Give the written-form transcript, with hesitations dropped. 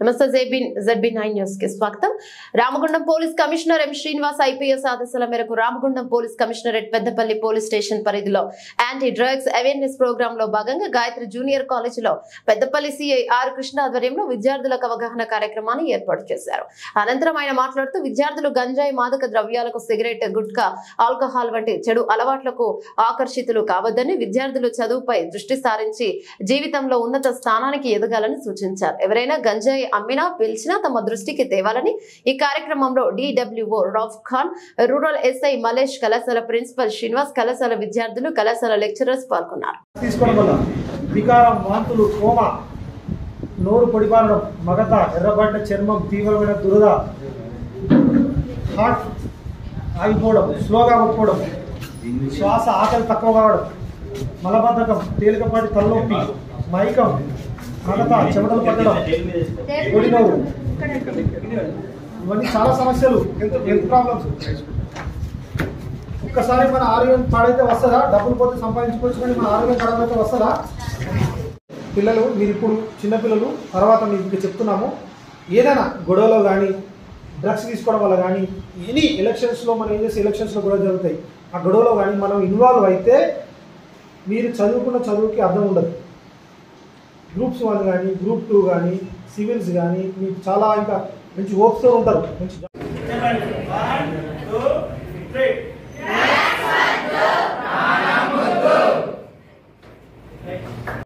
నమస్తే ZB9 news కి స్వాగతం. Ramagundam police commissioner M Srinivas IPS ఆదేశాల మేరకు Ramagundam police commissionerate Peddapalli police station పరిధిలో యాంటీ డ్రగ్స్ అవేర్నెస్ ప్రోగ్రామ్ లో భాగంగా గాయత్రి జూనియర్ కాలేజీలో పెద్దపల్లి సిఐ ఆర్ కృష్ణ ఆధ్వర్యంలో విద్యార్థులకు అవగాహన కార్యక్రమాన్ని ఏర్పాటు చేశారు. అనంతరం ఆయన మాట్లాడుతూ విద్యార్థులు గంజాయి, మాదక ద్రవ్యాలకు, సిగరెట్, గుట్కా, ఆల్కహాల్ వంటి చెడు అలవాట్లకు ఆకర్షితులు కావద్దని, విద్యార్థులు చదువుపై దృష్టి సారించి జీవితంలో ఉన్నత స్థానానికి ఎదగాలని సూచించారు. ఎవరైనా గంజాయి అమ్మినా, పిలిచినా తమ దృష్టికి తేవాలని ఈ కార్యక్రమంలో DWO Rauf Khan, rural SI Malesh, కళాశాల ప్రిన్సిపల్ శ్రీనివాస్, కళాశాల విద్యార్థులు, కళాశాల లెక్చరర్స్ పాల్గొన్నారు. వికారం, వాంతులు, కోమ, నోరు పొడిపారడం, మగత, ఎర్రబడ్డ చర్మం, తీవ్రమైన దురద, హార్ట్ ఆగిపోవడం, స్లోగా కొట్టుకోవడం, శ్వాస ఆకలి తక్కువ కావడం, మలబద్ధకం, తేలికపాటి తలనొప్పి, మైకం, మగత, చెమటలు పట్టడం, ఒడినోరు, ఇవన్నీ చాలా సమస్యలు, హెల్త్ ప్రాబ్లమ్స్. ఒక్కసారి మన ఆరోగ్యం పాడైతే వస్తుందా? డబ్బులు పోతే సంపాదించుకోవచ్చు, కానీ మన ఆరోగ్యం ఖరాబైతే వస్తుందా? పిల్లలు, మీరు ఇప్పుడు చిన్నపిల్లలు, తర్వాత మీకు చెప్తున్నాము, ఏదైనా గొడవలో కానీ, డ్రగ్స్ తీసుకోవడం వల్ల కానీ, ఎనీ ఎలక్షన్స్లో మనం ఏం చేస్తే ఎలక్షన్స్లో గొడవ జరుగుతాయి, ఆ గొడవలో కానీ మనం ఇన్వాల్వ్ అయితే మీరు చదువుకున్న చదువుకి అర్థం ఉండదు. గ్రూప్స్ 1 కానీ, గ్రూప్ 2 కానీ, సివిల్స్ కానీ మీకు చాలా ఇంకా మంచి హోప్స్తో ఉంటారు. మంచి